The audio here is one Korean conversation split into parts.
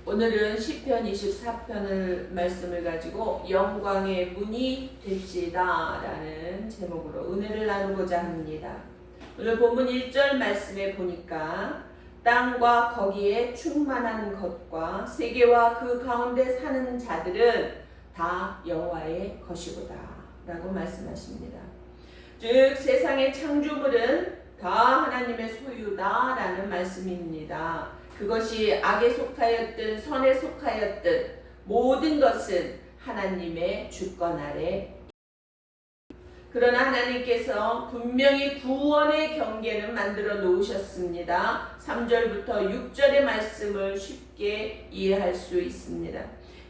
오늘은 시편 24편을 말씀을 가지고 영광의 문이 됩시다 라는 제목으로 은혜를 나누고자 합니다. 오늘 본문 1절 말씀에 보니까 땅과 거기에 충만한 것과 세계와 그 가운데 사는 자들은 다 여호와의 것이로다 라고 말씀하십니다. 즉 세상의 창조물은 다 하나님의 소유다 라는 말씀입니다. 그것이 악에 속하였든 선에 속하였든 모든 것은 하나님의 주권 아래. 그러나 하나님께서 분명히 구원의 경계는 만들어 놓으셨습니다. 3절부터 6절의 말씀을 쉽게 이해할 수 있습니다.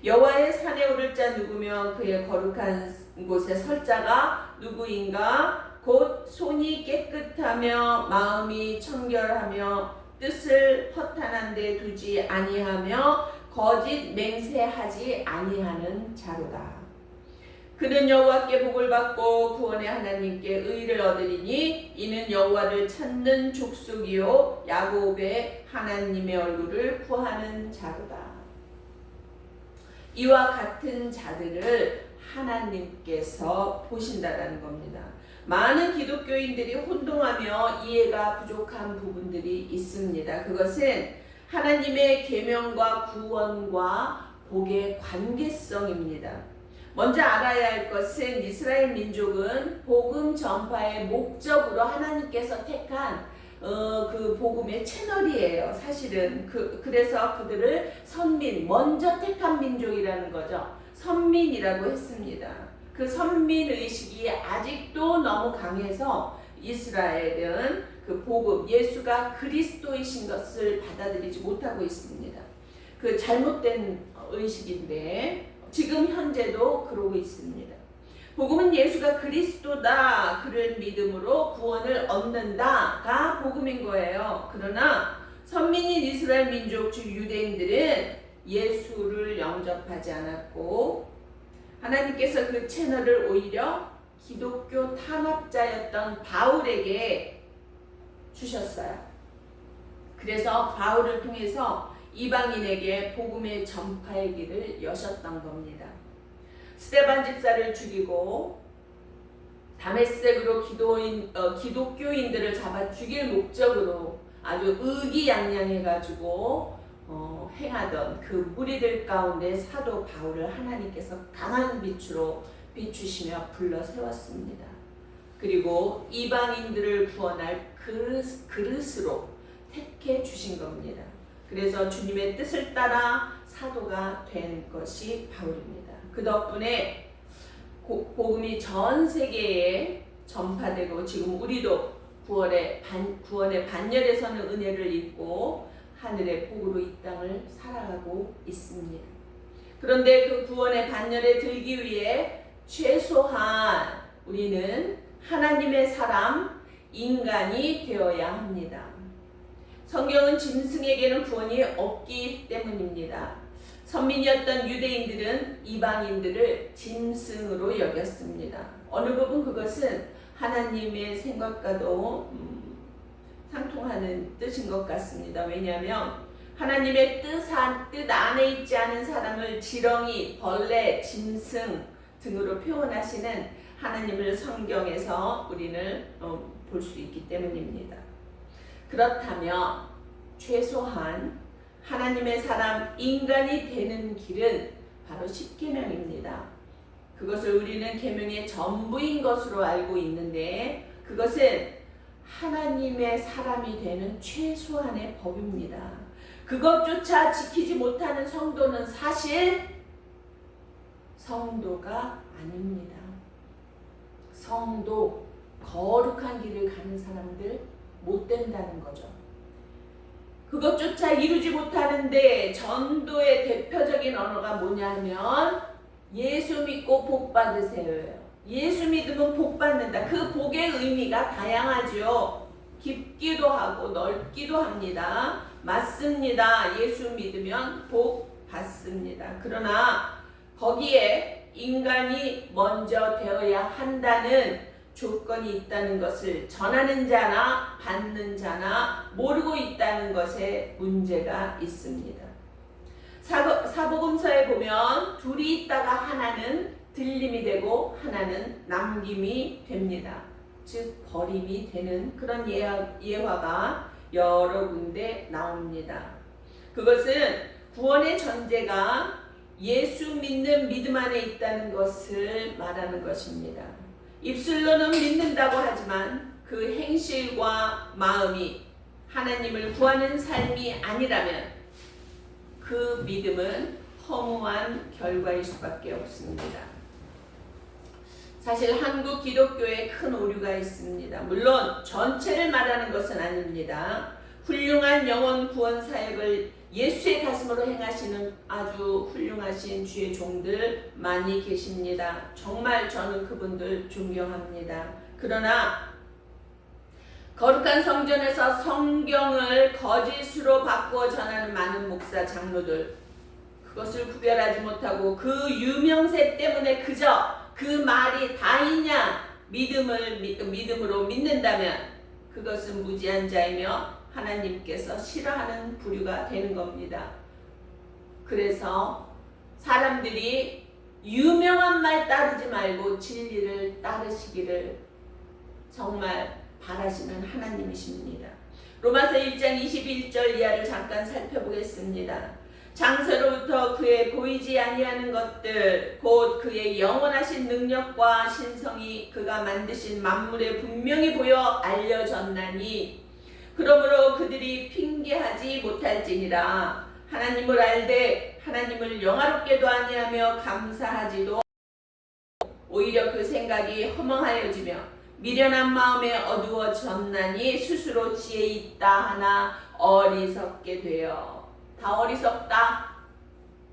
여호와의 산에 오를 자 누구며 그의 거룩한 곳에 설 자가 누구인가? 곧 손이 깨끗하며 마음이 청결하며 뜻을 허탄한 데 두지 아니하며 거짓 맹세하지 아니하는 자로다. 그는 여호와께 복을 받고 구원의 하나님께 의를 얻으리니 이는 여호와를 찾는 족속이요 야곱의 하나님의 얼굴을 구하는 자로다. 이와 같은 자들을 하나님께서 보신다라는 겁니다. 많은 기독교인들이 혼동하며 이해가 부족한 부분들이 있습니다. 그것은 하나님의 계명과 구원과 복의 관계성입니다. 먼저 알아야 할 것은 이스라엘 민족은 복음 전파의 목적으로 하나님께서 택한 그 복음의 채널이에요. 사실은 그래서 그들을 선민, 먼저 택한 민족이라는 거죠. 선민이라고 했습니다. 그 선민의식이 아직도 너무 강해서 이스라엘은 그 복음, 예수가 그리스도이신 것을 받아들이지 못하고 있습니다. 그 잘못된 의식인데 지금 현재도 그러고 있습니다. 복음은 예수가 그리스도다, 그를 믿음으로 구원을 얻는다가 복음인 거예요. 그러나 선민인 이스라엘 민족 즉 유대인들은 예수를 영접하지 않았고 하나님께서 그 채널을 오히려 기독교 탄압자였던 바울에게 주셨어요. 그래서 바울을 통해서 이방인에게 복음의 전파의 길을 여셨던 겁니다. 스데반 집사를 죽이고 다메섹으로 기독교인들을 잡아 죽일 목적으로 아주 의기양양해가지고 행하던 그 무리들 가운데 사도 바울을 하나님께서 강한 빛으로 비추시며 불러 세웠습니다. 그리고 이방인들을 구원할 그릇으로 택해 주신 겁니다. 그래서 주님의 뜻을 따라 사도가 된 것이 바울입니다. 그 덕분에 복음이 전 세계에 전파되고 지금 우리도 구원의 반열에 서는 은혜를 입고 하늘의 복으로 이 땅을 살아가고 있습니다. 그런데 그 구원의 반열에 들기 위해 최소한 우리는 하나님의 사람, 인간이 되어야 합니다. 성경은 짐승에게는 구원이 없기 때문입니다. 선민이었던 유대인들은 이방인들을 짐승으로 여겼습니다. 어느 부분 그것은 하나님의 생각과도 상통하는 뜻인 것 같습니다. 왜냐하면 하나님의 뜻 안에 있지 않은 사람을 지렁이, 벌레, 짐승 등으로 표현하시는 하나님을 성경에서 우리는 볼 수 있기 때문입니다. 그렇다면 최소한 하나님의 사람, 인간이 되는 길은 바로 십계명입니다. 그것을 우리는 계명의 전부인 것으로 알고 있는데 그것은 하나님의 사람이 되는 최소한의 법입니다. 그것조차 지키지 못하는 성도는 사실 성도가 아닙니다. 성도, 거룩한 길을 가는 사람들 못 된다는 거죠. 그것조차 이루지 못하는데 전도의 대표적인 언어가 뭐냐면 예수 믿고 복 받으세요. 예수 믿으면 복 받는다. 그 복의 의미가 다양하죠. 깊기도 하고 넓기도 합니다. 맞습니다. 예수 믿으면 복 받습니다. 그러나 거기에 인간이 먼저 되어야 한다는 조건이 있다는 것을 전하는 자나 받는 자나 모르고 있다는 것에 문제가 있습니다. 사복음서에 보면 둘이 있다가 하나는 들림이 되고 하나는 남김이 됩니다. 즉 버림이 되는 그런 예화가 여러 군데 나옵니다. 그것은 구원의 전제가 예수 믿는 믿음 안에 있다는 것을 말하는 것입니다. 입술로는 믿는다고 하지만 그 행실과 마음이 하나님을 구하는 삶이 아니라면 그 믿음은 허무한 결과일 수밖에 없습니다. 사실 한국 기독교에 큰 오류가 있습니다. 물론 전체를 말하는 것은 아닙니다. 훌륭한 영혼 구원 사역을 예수의 가슴으로 행하시는 아주 훌륭하신 주의 종들 많이 계십니다. 정말 저는 그분들 존경합니다. 그러나 거룩한 성전에서 성경을 거짓으로 바꾸어 전하는 많은 목사 장로들, 그것을 구별하지 못하고 그 유명세 때문에 그저 그 말이 다이냐 믿음으로 믿는다면 그것은 무지한 자이며 하나님께서 싫어하는 부류가 되는 겁니다. 그래서 사람들이 유명한 말 따르지 말고 진리를 따르시기를 정말 바라시는 하나님이십니다. 로마서 1장 21절 이하를 잠깐 살펴보겠습니다. 장서로부터 그의 보이지 아니하는 것들 곧 그의 영원하신 능력과 신성이 그가 만드신 만물에 분명히 보여 알려졌나니 그러므로 그들이 핑계하지 못할지니라. 하나님을 알되 하나님을 영화롭게도 아니하며 감사하지도 오히려 그 생각이 허망하여지며 미련한 마음에 어두워졌나니 스스로 지혜 있다 하나 어리석게 되어. 다 어리석다.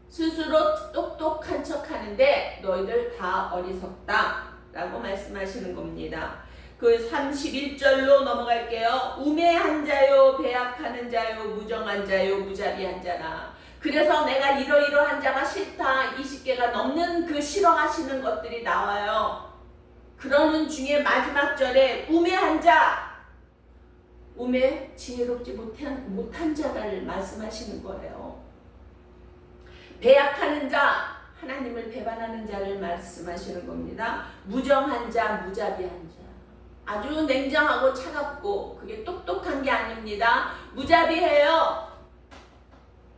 스스로 똑똑한 척 하는데 너희들 다 어리석다 라고 말씀하시는 겁니다. 그 31절로 넘어갈게요. 우매한 자요, 배약하는 자요, 무정한 자요, 무자비한 자라. 그래서 내가 이러이러한 자가 싫다. 20개가 넘는 그 싫어하시는 것들이 나와요. 그러는 중에 마지막 절에 우매한 자, 우매 지혜롭지 못한 자를 말씀하시는 거예요. 배약하는 자, 하나님을 배반하는 자를 말씀하시는 겁니다. 무정한 자, 무자비한 자. 아주 냉정하고 차갑고 그게 똑똑한 게 아닙니다. 무자비해요.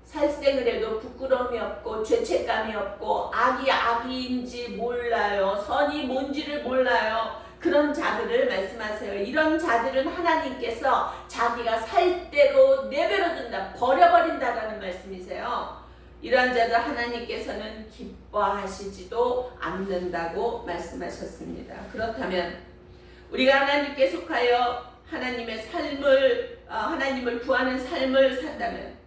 살생을 해도 부끄러움이 없고 죄책감이 없고 악이 악인지 몰라요. 선이 뭔지를 몰라요. 그런 자들을 말씀하세요. 이런 자들은 하나님께서 자기가 살 대로 내버려둔다, 버려버린다라는 말씀이세요. 이러한 자들 하나님께서는 기뻐하시지도 않는다고 말씀하셨습니다. 그렇다면 우리가 하나님께 속하여 하나님의 삶을 하나님을 구하는 삶을 산다면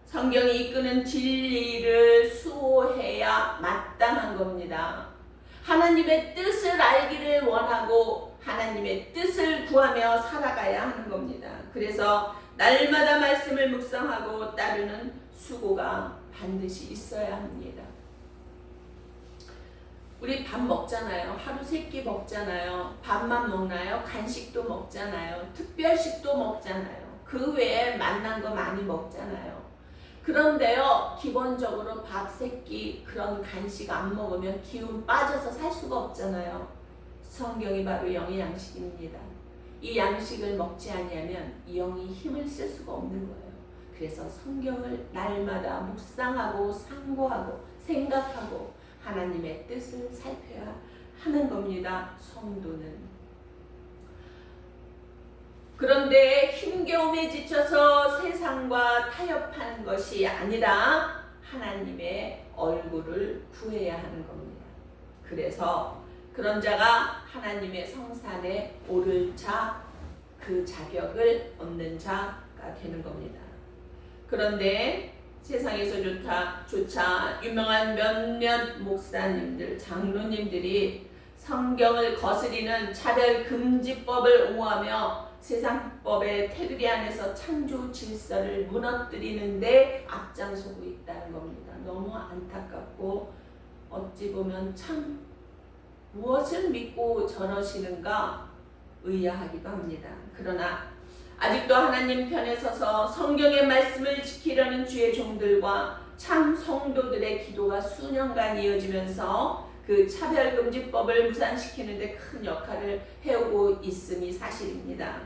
성경이 이끄는 진리를 수호해야 마땅한 겁니다. 하나님의 뜻을 알기를 원하고 하나님의 뜻을 구하며 살아가야 하는 겁니다. 그래서 날마다 말씀을 묵상하고 따르는 수고가 반드시 있어야 합니다. 우리 밥 먹잖아요. 하루 3끼 먹잖아요. 밥만 먹나요? 간식도 먹잖아요. 특별식도 먹잖아요. 그 외에 맛난 거 많이 먹잖아요. 그런데요, 기본적으로 밥 3끼 그런 간식 안 먹으면 기운 빠져서 살 수가 없잖아요. 성경이 바로 영의 양식입니다. 이 양식을 먹지 아니하면 영이 힘을 쓸 수가 없는 거예요. 그래서 성경을 날마다 묵상하고 상고하고 생각하고 하나님의 뜻을 살펴야 하는 겁니다. 성도는. 그런데 힘겨움에 지쳐서 세상과 타협하는 것이 아니라 하나님의 얼굴을 구해야 하는 겁니다. 그래서 그런 자가 하나님의 성산에 오를 자, 그 자격을 얻는 자가 되는 겁니다. 그런데 세상에서 조차 유명한 몇몇 목사님들, 장로님들이 성경을 거스리는 차별금지법을 옹호하며 세상법의 테두리 안에서 창조 질서를 무너뜨리는데 앞장서고 있다는 겁니다. 너무 안타깝고 어찌 보면 참 무엇을 믿고 저러시는가 의아하기도 합니다. 그러나 아직도 하나님 편에 서서 성경의 말씀을 지키려는 주의 종들과 참 성도들의 기도가 수년간 이어지면서 그 차별금지법을 무산시키는 데 큰 역할을 해오고 있음이 사실입니다.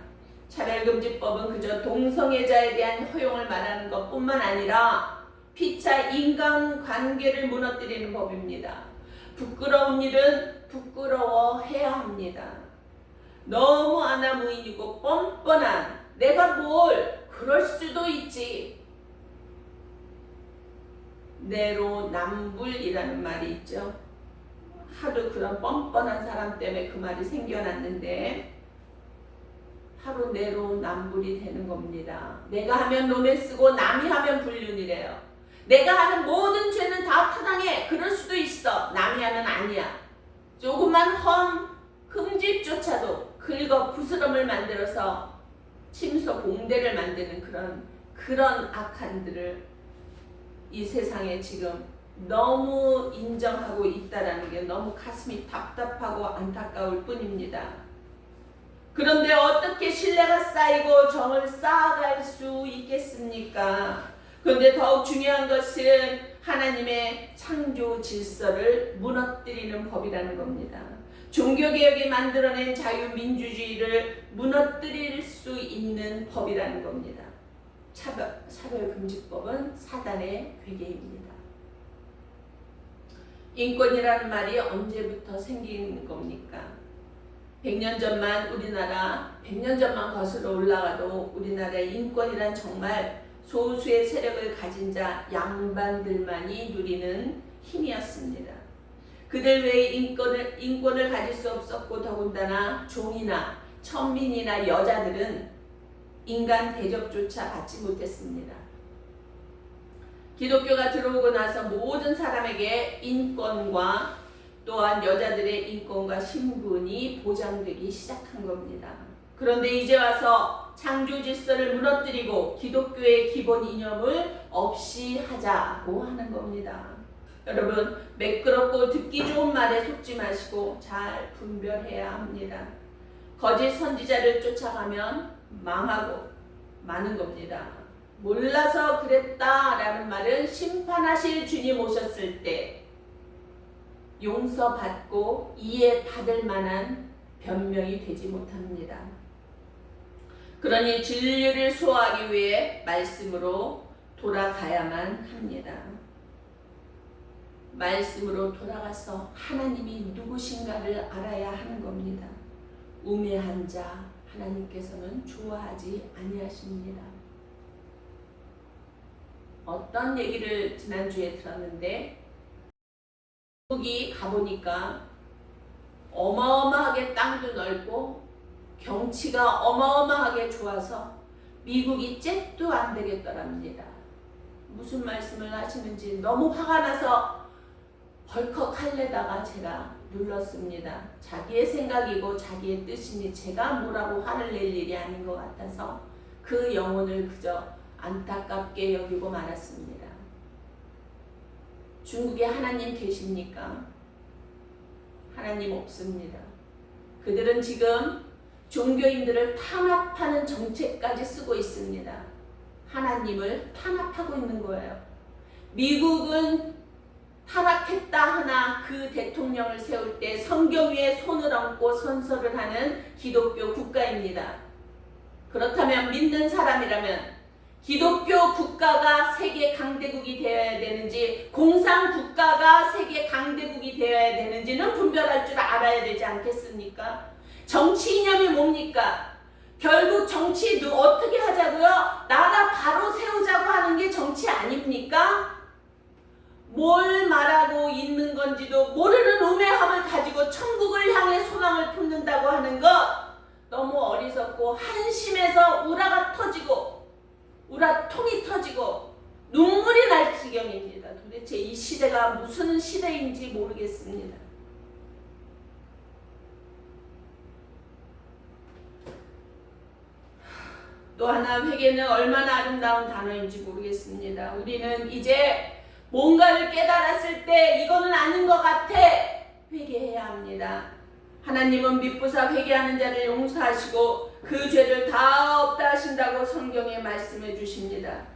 차별금지법은 그저 동성애자에 대한 허용을 말하는 것뿐만 아니라 피차 인간관계를 무너뜨리는 법입니다. 부끄러운 일은 부끄러워해야 합니다. 너무 아나무인이고 뻔뻔한 내가 뭘 그럴 수도 있지. 내로남불이라는 말이 있죠. 하도 그런 뻔뻔한 사람 때문에 그 말이 생겨났는데 하루 내로남불이 되는 겁니다. 내가 하면 로맨스고 남이 하면 불륜이래요. 내가 하는 모든 죄는 다 타당해. 그럴 수도 있어. 남이 하면 아니야. 조금만 흠집조차도 긁어 부스럼을 만들어서 침소 봉대를 만드는 그런 악한들을 이 세상에 지금 너무 인정하고 있다라는 게 너무 가슴이 답답하고 안타까울 뿐입니다. 그런데 어떻게 신뢰가 쌓이고 정을 쌓아갈 수 있겠습니까? 그런데 더욱 중요한 것은 하나님의 창조 질서를 무너뜨리는 법이라는 겁니다. 종교개혁이 만들어낸 자유민주주의를 무너뜨릴 수 있는 법이라는 겁니다. 차별금지법은 사단의 괴계입니다. 인권이라는 말이 언제부터 생긴 겁니까? 100년 전만 100년 전만 거슬러 올라가도 우리나라의 인권이란 정말 소수의 세력을 가진 자 양반들만이 누리는 힘이었습니다. 그들 외에 인권을 가질 수 없었고 더군다나 종이나 천민이나 여자들은 인간 대접조차 받지 못했습니다. 기독교가 들어오고 나서 모든 사람에게 인권과 또한 여자들의 인권과 신분이 보장되기 시작한 겁니다. 그런데 이제 와서 창조 질서를 무너뜨리고 기독교의 기본 이념을 없이 하자고 하는 겁니다. 여러분, 매끄럽고 듣기 좋은 말에 속지 마시고 잘 분별해야 합니다. 거짓 선지자를 쫓아가면 망하고 마는 겁니다. 몰라서 그랬다라는 말은 심판하실 주님 오셨을 때 용서받고 이해받을 만한 변명이 되지 못합니다. 그러니 진리를 소화하기 위해 말씀으로 돌아가야만 합니다. 말씀으로 돌아가서 하나님이 누구신가를 알아야 하는 겁니다. 우매한 자 하나님께서는 좋아하지 아니하십니다. 어떤 얘기를 지난주에 들었는데 미국이 가보니까 어마어마하게 땅도 넓고 경치가 어마어마하게 좋아서 미국이 잽도 안 되겠더랍니다. 무슨 말씀을 하시는지 너무 화가 나서 벌컥 할래다가 제가 눌렀습니다. 자기의 생각이고 자기의 뜻이니 제가 뭐라고 화를 낼 일이 아닌 것 같아서 그 영혼을 그저 안타깝게 여기고 말았습니다. 중국에 하나님 계십니까? 하나님 없습니다. 그들은 지금 종교인들을 탄압하는 정책까지 쓰고 있습니다. 하나님을 탄압하고 있는 거예요. 미국은 타락했다 하나 그 대통령을 세울 때 성경 위에 손을 얹고 선서를 하는 기독교 국가입니다. 그렇다면 믿는 사람이라면 기독교 국가가 세계 강대국이 되어야 되는지 공산 국가가 세계 강대국이 되어야 되는지는 분별할 줄 알아야 되지 않겠습니까? 정치 이념이 뭡니까? 결국 정치 어떻게 하자고요? 나라 바로 세우자고 하는 게 정치 아닙니까? 뭘 말하고 있는 건지도 모르는 우매함을 가지고 천국을 향해 소망을 품는다고 하는 것 너무 어리석고 한심해서 우라가 터지고 우라통이 터지고 눈물이 날 지경입니다. 도대체 이 시대가 무슨 시대인지 모르겠습니다. 또 하나 회개는 얼마나 아름다운 단어인지 모르겠습니다. 우리는 이제 뭔가를 깨달았을 때 이거는 아닌 것 같아 회개해야 합니다. 하나님은 미쁘사 회개하는 자를 용서하시고 그 죄를 다 없다 하신다고 성경에 말씀해 주십니다.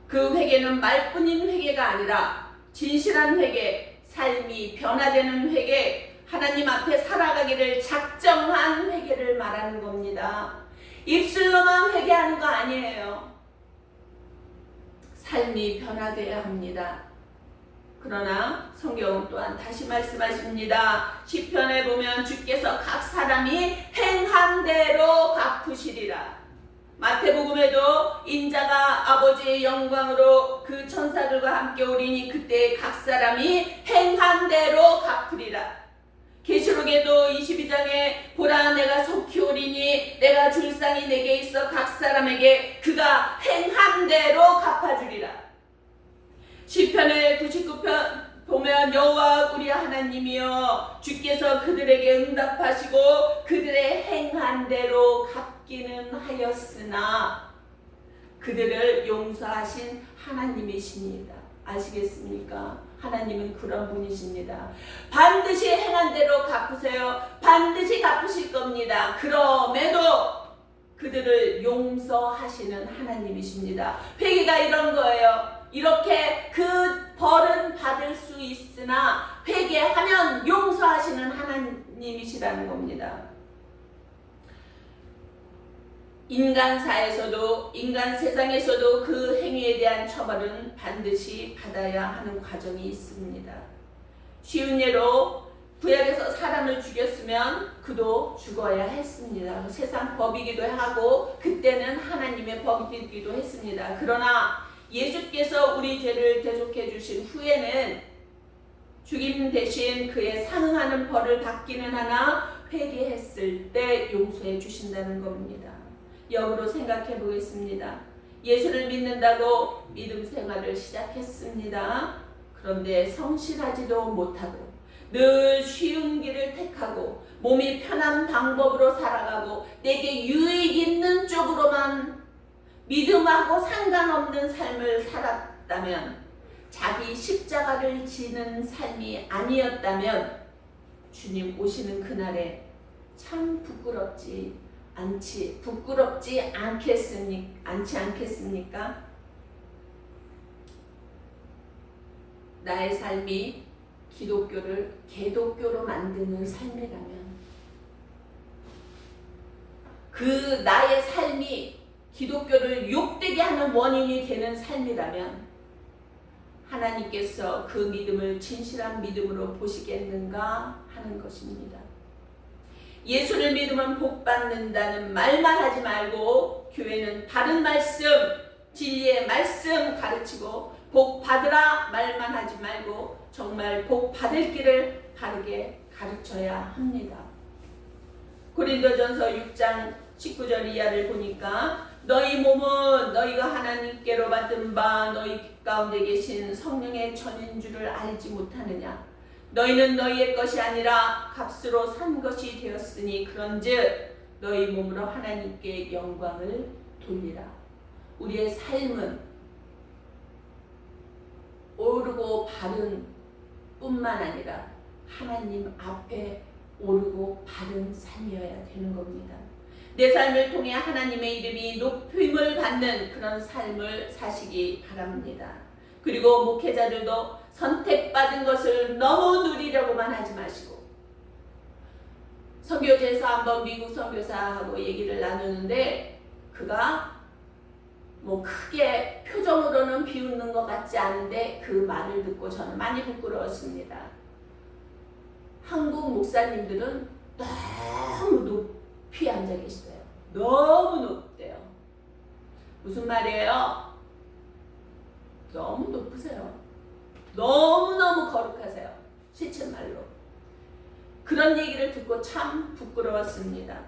그 회개는 말뿐인 회개가 아니라 진실한 회개, 삶이 변화되는 회개, 하나님 앞에 살아가기를 작정한 회개를 말하는 겁니다. 입술로만 회개하는 거 아니에요. 삶이 변화되어야 합니다. 그러나 성경은 또한 다시 말씀하십니다. 시편에 보면 주께서 각 사람이 행한 대로 갚으시리라. 마태복음에도 인자가 아버지의 영광으로 그 천사들과 함께 오리니 그때 각 사람이 행한 대로 갚으리라. 계시록에도 22장에 보라 내가 속히 오리니 내가 줄 상이 내게 있어 각 사람에게 그가 행한 대로 갚아주리라. 시편의 99편 보면 여호와 우리 하나님이여 주께서 그들에게 응답하시고 그들의 행한 대로 갚기는 하였으나 그들을 용서하신 하나님이십니다. 아시겠습니까? 하나님은 그런 분이십니다. 반드시 행한 대로 갚으세요. 반드시 갚으실 겁니다. 그럼에도 그들을 용서하시는 하나님이십니다. 회개가 이런 거예요. 이렇게 그 벌은 받을 수 있으나 회개하면 용서하시는 하나님이시라는 겁니다. 인간사에서도 인간 세상에서도 그 행위에 대한 처벌은 반드시 받아야 하는 과정이 있습니다. 쉬운 예로 구약에서 사람을 죽였으면 그도 죽어야 했습니다. 세상 법이기도 하고 그때는 하나님의 법이기도 했습니다. 그러나 예수께서 우리 죄를 대속해 주신 후에는 죽임 대신 그에 상응하는 벌을 받기는 하나 회개했을 때 용서해 주신다는 겁니다. 역으로 생각해 보겠습니다. 예수를 믿는다고 믿음 생활을 시작했습니다. 그런데 성실하지도 못하고 늘 쉬운 길을 택하고 몸이 편한 방법으로 살아가고 내게 유익 있는 쪽으로만 믿음하고 상관없는 삶을 살았다면, 자기 십자가를 지는 삶이 아니었다면 주님 오시는 그날에 참 부끄럽지 않겠습니까? 나의 삶이 기독교를 개독교로 만드는 삶이라면, 그 나의 삶이 기독교를 욕되게 하는 원인이 되는 삶이라면 하나님께서 그 믿음을 진실한 믿음으로 보시겠는가 하는 것입니다. 예수를 믿으면 복 받는다는 말만 하지 말고 교회는 바른 말씀, 진리의 말씀 가르치고 복 받으라 말만 하지 말고 정말 복 받을 길을 바르게 가르쳐야 합니다. 고린도전서 6장 19절 이하를 보니까 너희 몸은 너희가 하나님께로 받은 바 너희 가운데 계신 성령의 전인 줄을 알지 못하느냐. 너희는 너희의 것이 아니라 값으로 산 것이 되었으니 그런즉 너희 몸으로 하나님께 영광을 돌리라. 우리의 삶은 오르고 바른 뿐만 아니라 하나님 앞에 오르고 바른 삶이어야 되는 겁니다. 내 삶을 통해 하나님의 이름이 높임을 받는 그런 삶을 사시기 바랍니다. 그리고 목회자들도 선택받은 것을 너무 누리려고만 하지 마시고, 선교제에서 한번 미국 선교사하고 얘기를 나누는데 그가 뭐 크게 표정으로는 비웃는 것 같지 않은데 그 말을 듣고 저는 많이 부끄러웠습니다. 한국 목사님들은 너무 높이 앉아 계시대요. 너무 높대요. 무슨 말이에요? 너무 높으세요. 너무너무 거룩하세요. 시쳇말로. 그런 얘기를 듣고 참 부끄러웠습니다.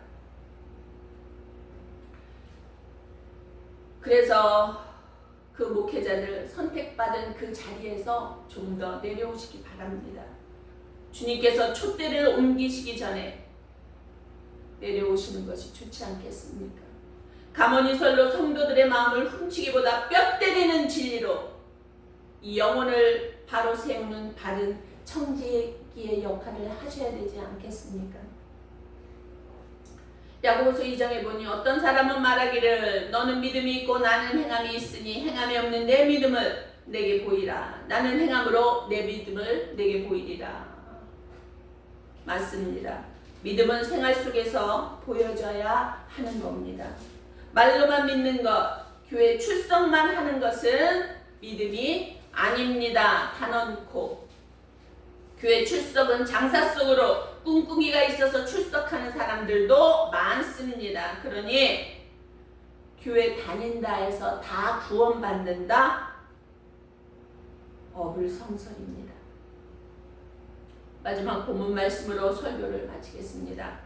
그래서 그 목회자들 선택받은 그 자리에서 좀 더 내려오시기 바랍니다. 주님께서 촛대를 옮기시기 전에 내려오시는 것이 좋지 않겠습니까? 가모니설로 성도들의 마음을 훔치기보다 뼈 때리는 진리로 이 영혼을 바로 세우는 바른 청지기의 역할을 하셔야 되지 않겠습니까? 야고보서 2장에 보니 어떤 사람은 말하기를 너는 믿음이 있고 나는 행함이 있으니 행함이 없는 내 믿음을 내게 보이라. 나는 행함으로 내 믿음을 내게 보이리라. 맞습니다. 믿음은 생활 속에서 보여져야 하는 겁니다. 말로만 믿는 것, 교회 출석만 하는 것은 믿음이 아닙니다. 단언코. 교회 출석은 장사 속으로 꿍꿍이가 있어서 출석하는 사람들도 많습니다. 그러니 교회 다닌다 해서 다 구원받는다? 어불성설입니다. 마지막 본문 말씀으로 설교를 마치겠습니다.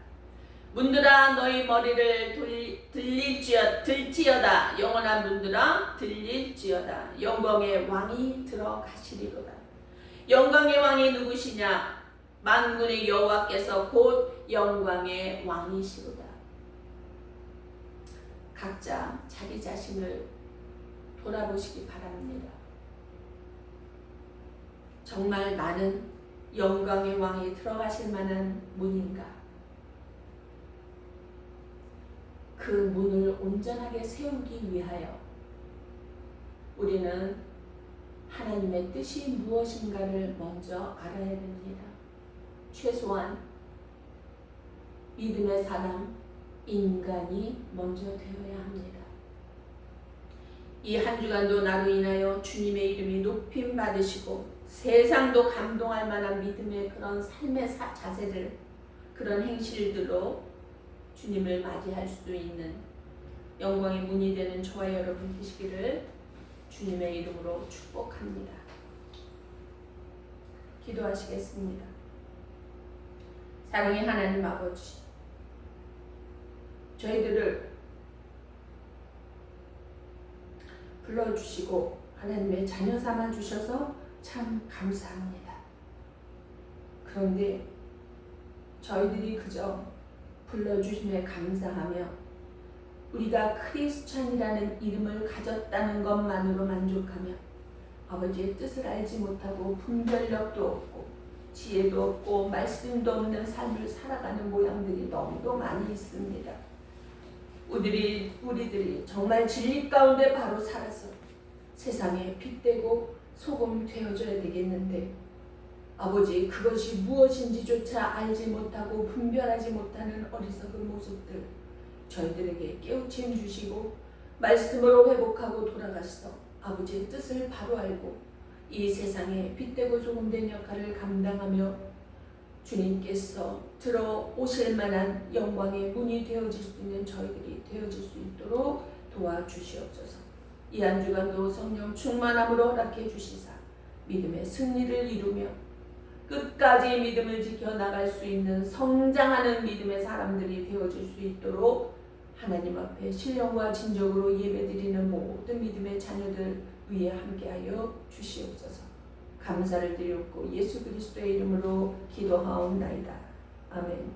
문들아 너희 머리를 들지어다. 영원한 문들아 들릴지어다. 영광의 왕이 들어가시리로다. 영광의 왕이 누구시냐? 만군의 여호와께서 곧 영광의 왕이시로다. 각자 자기 자신을 돌아보시기 바랍니다. 정말 나는 영광의 왕이 들어가실 만한 문인가? 그 문을 온전하게 세우기 위하여 우리는 하나님의 뜻이 무엇인가를 먼저 알아야 됩니다. 최소한 믿음의 사람, 인간이 먼저 되어야 합니다. 이 한 주간도 나로 인하여 주님의 이름이 높임 받으시고 세상도 감동할 만한 믿음의 그런 삶의 자세를, 그런 행실들로 주님을 맞이할 수 있는 영광의 문이 되는 저와 여러분 되시기를 주님의 이름으로 축복합니다. 기도하시겠습니다. 사랑의 하나님 아버지, 저희들을 불러주시고 하나님의 자녀 삼아 주셔서 참 감사합니다. 그런데 저희들이 그저 불러주심에 감사하며 우리가 크리스찬이라는 이름을 가졌다는 것만으로 만족하며 아버지의 뜻을 알지 못하고 분별력도 없고 지혜도 없고 말씀도 없는 삶을 살아가는 모양들이 너무도 많이 있습니다. 우리들이 정말 진리 가운데 바로 살아서 세상에 빛되고 소금 되어줘야 되겠는데 아버지, 그것이 무엇인지조차 알지 못하고 분별하지 못하는 어리석은 모습들 저희들에게 깨우침 주시고 말씀으로 회복하고 돌아가서 아버지의 뜻을 바로 알고 이 세상에 빛되고 소금된 역할을 감당하며 주님께서 들어오실 만한 영광의 문이 되어질 수 있는 저희들이 되어질 수 있도록 도와주시옵소서. 이 한 주간도 성령 충만함으로 허락해 주시사 믿음의 승리를 이루며 끝까지 믿음을 지켜나갈 수 있는 성장하는 믿음의 사람들이 되어질 수 있도록 하나님 앞에 신령과 진정으로 예배드리는 모든 믿음의 자녀들 위에 함께하여 주시옵소서. 감사를 드렸고 예수 그리스도의 이름으로 기도하옵나이다. 아멘.